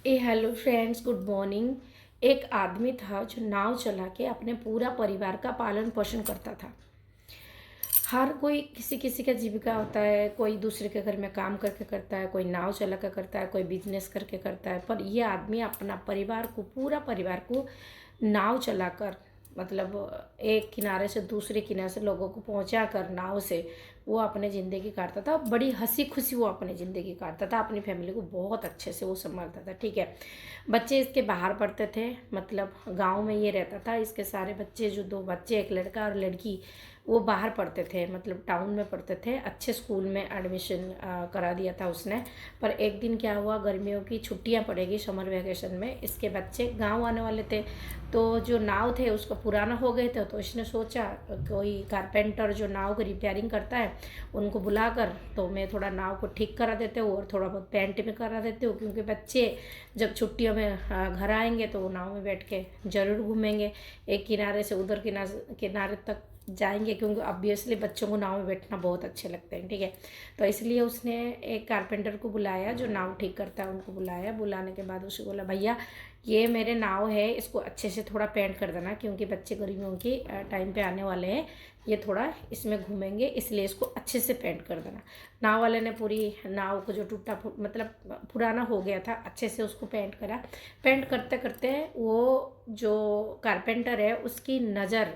Hello friends, good morning. एक आदमी था जो नाव चला के अपने पूरा परिवार का पालन पोषण करता था। हर कोई किसी किसी का जीविका होता है, कोई दूसरे के घर में काम करके करता है, कोई नाव चला कर करता है, कोई बिजनेस करके करता है। पर यह आदमी अपना परिवार को, पूरा परिवार को नाव चलाकर, मतलब एक किनारे से दूसरे किनारे से लोगों को पहुंचा कर नाव से वो अपने ज़िंदगी काटता था। बड़ी हंसी खुशी वो अपनी ज़िंदगी काटता था, अपनी फैमिली को बहुत अच्छे से वो संभालता था। ठीक है। बच्चे इसके बाहर पढ़ते थे, मतलब गांव में ये रहता था। इसके सारे बच्चे, जो दो बच्चे, एक लड़का और लड़की, वो बाहर पढ़ते थे, मतलब टाउन में पढ़ते थे। अच्छे स्कूल में एडमिशन करा दिया था उसने। पर एक दिन क्या हुआ, गर्मियों की छुट्टियां पड़ेगी, समर वेकेशन में इसके बच्चे गांव आने वाले थे। तो जो नाव थे उसको पुराना हो गए थे, तो इसने सोचा कोई कारपेंटर जो नाव की रिपेयरिंग करता है उनको बुलाकर तो मैं थोड़ा नाव को ठीक करा देते हूँ और थोड़ा बहुत पेंट भी करा देते हूँ, क्योंकि बच्चे जब छुट्टियों में घर आएंगे तो वो नाव में बैठ के ज़रूर घूमेंगे, एक किनारे से उधर किनारे तक जाएंगे, क्योंकि ऑब्वियसली बच्चों को नाव में बैठना बहुत अच्छे लगते हैं। ठीक है। तो इसलिए उसने एक कारपेंटर को बुलाया जो नाव ठीक करता है, उनको बुलाया। बुलाने के बाद उसे बोला, भैया ये मेरे नाव है, इसको अच्छे से थोड़ा पेंट कर देना, क्योंकि बच्चे गर्मियों की टाइम पे आने वाले हैं, ये थोड़ा इसमें घूमेंगे, इसलिए इसको अच्छे से पेंट कर देना। नाव वाले ने पूरी नाव को, जो मतलब पुराना हो गया था, अच्छे से उसको पेंट करा। पेंट करते करते वो जो कारपेंटर है उसकी नज़र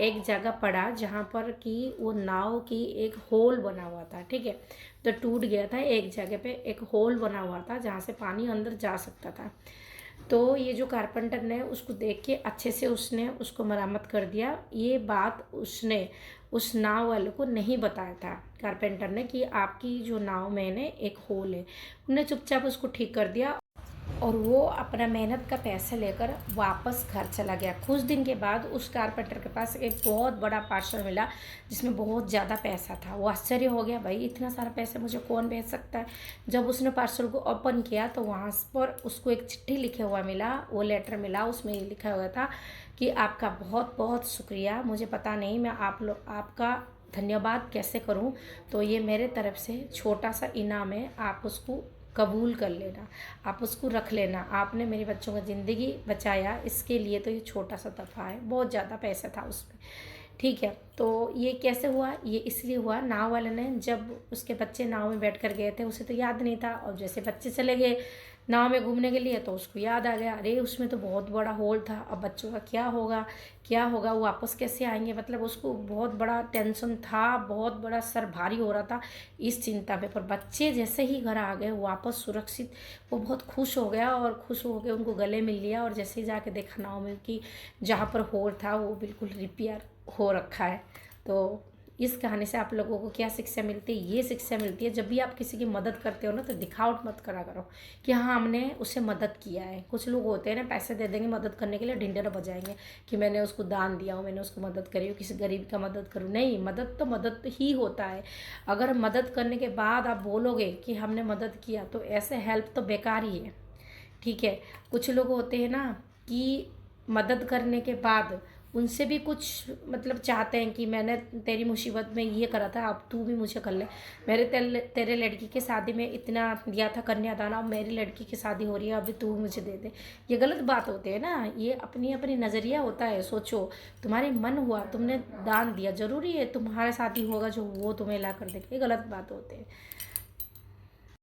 एक जगह पड़ा जहाँ पर कि वो नाव की एक होल बना हुआ था। ठीक है। तो टूट गया था, एक जगह पे एक होल बना हुआ था जहाँ से पानी अंदर जा सकता था। तो ये जो कारपेंटर ने उसको देख के अच्छे से उसने उसको मरम्मत कर दिया। ये बात उसने उस नाव वाले को नहीं बताया था, कारपेंटर ने, कि आपकी जो नाव में ने एक होल है। उन्होंने चुपचाप उसको ठीक कर दिया और वो अपना मेहनत का पैसा लेकर वापस घर चला गया। कुछ दिन के बाद उस कारपेंटर के पास एक बहुत बड़ा पार्सल मिला जिसमें बहुत ज़्यादा पैसा था। वो आश्चर्य हो गया, भाई इतना सारा पैसा मुझे कौन भेज सकता है। जब उसने पार्सल को ओपन किया तो वहाँ पर उसको एक चिट्ठी लिखे हुआ मिला, वो लेटर मिला। उसमें ये लिखा हुआ था कि आपका बहुत बहुत शुक्रिया, मुझे पता नहीं मैं आपका धन्यवाद कैसे करूं, तो ये मेरे तरफ से छोटा सा इनाम है, आप उसको कबूल कर लेना, आप उसको रख लेना। आपने मेरे बच्चों का ज़िंदगी बचाया, इसके लिए तो ये छोटा सा तोहफा है। बहुत ज़्यादा पैसा था उसमें। ठीक है। तो ये कैसे हुआ, ये इसलिए हुआ, नाव वाले ने, जब उसके बच्चे नाव में बैठ कर गए थे, उसे तो याद नहीं था, और जैसे बच्चे चले गए नाव में घूमने के लिए तो उसको याद आ गया, अरे उसमें तो बहुत बड़ा होल था, अब बच्चों का क्या होगा, क्या होगा, वो वापस कैसे आएंगे। मतलब उसको बहुत बड़ा टेंशन था, बहुत बड़ा सर भारी हो रहा था इस चिंता में। पर बच्चे जैसे ही घर आ गए वापस सुरक्षित, वो बहुत खुश हो गया, और खुश हो के उनको गले मिल लिया। और जैसे ही जाके देखा नाव में कि जहाँ पर होल था वो बिल्कुल रिपेयर हो रखा है। तो इस कहानी से आप लोगों को क्या शिक्षा मिलती है? ये शिक्षा मिलती है, जब भी आप किसी की मदद करते हो ना, तो दिखावट मत करा करो कि हाँ हमने उसे मदद किया है। कुछ लोग होते हैं ना, पैसे दे देंगे मदद करने के लिए, ढिंढेरा बजाएंगे कि मैंने उसको दान दिया हूँ, मैंने उसको मदद करी हो, किसी गरीब का मदद करूँ। नहीं, मदद तो मदद ही होता है। अगर मदद करने के बाद आप बोलोगे कि हमने मदद किया, तो ऐसे हेल्प तो बेकार ही है। ठीक है। कुछ लोग होते हैं ना कि मदद करने के बाद उनसे भी कुछ, मतलब चाहते हैं कि मैंने तेरी मुसीबत में ये करा था, अब तू भी मुझे कर ले। तेरे लड़की की शादी में इतना दिया था कन्यादान, अब मेरी लड़की की शादी हो रही है, अभी तू मुझे दे दे। ये गलत बात होती है ना, ये अपनी अपनी नज़रिया होता है। सोचो, तुम्हारे मन हुआ, तुमने दान दिया, ज़रूरी है तुम्हारा शादी होगा जो वो तुम्हें ला कर देगा? ये गलत बात होते हैं।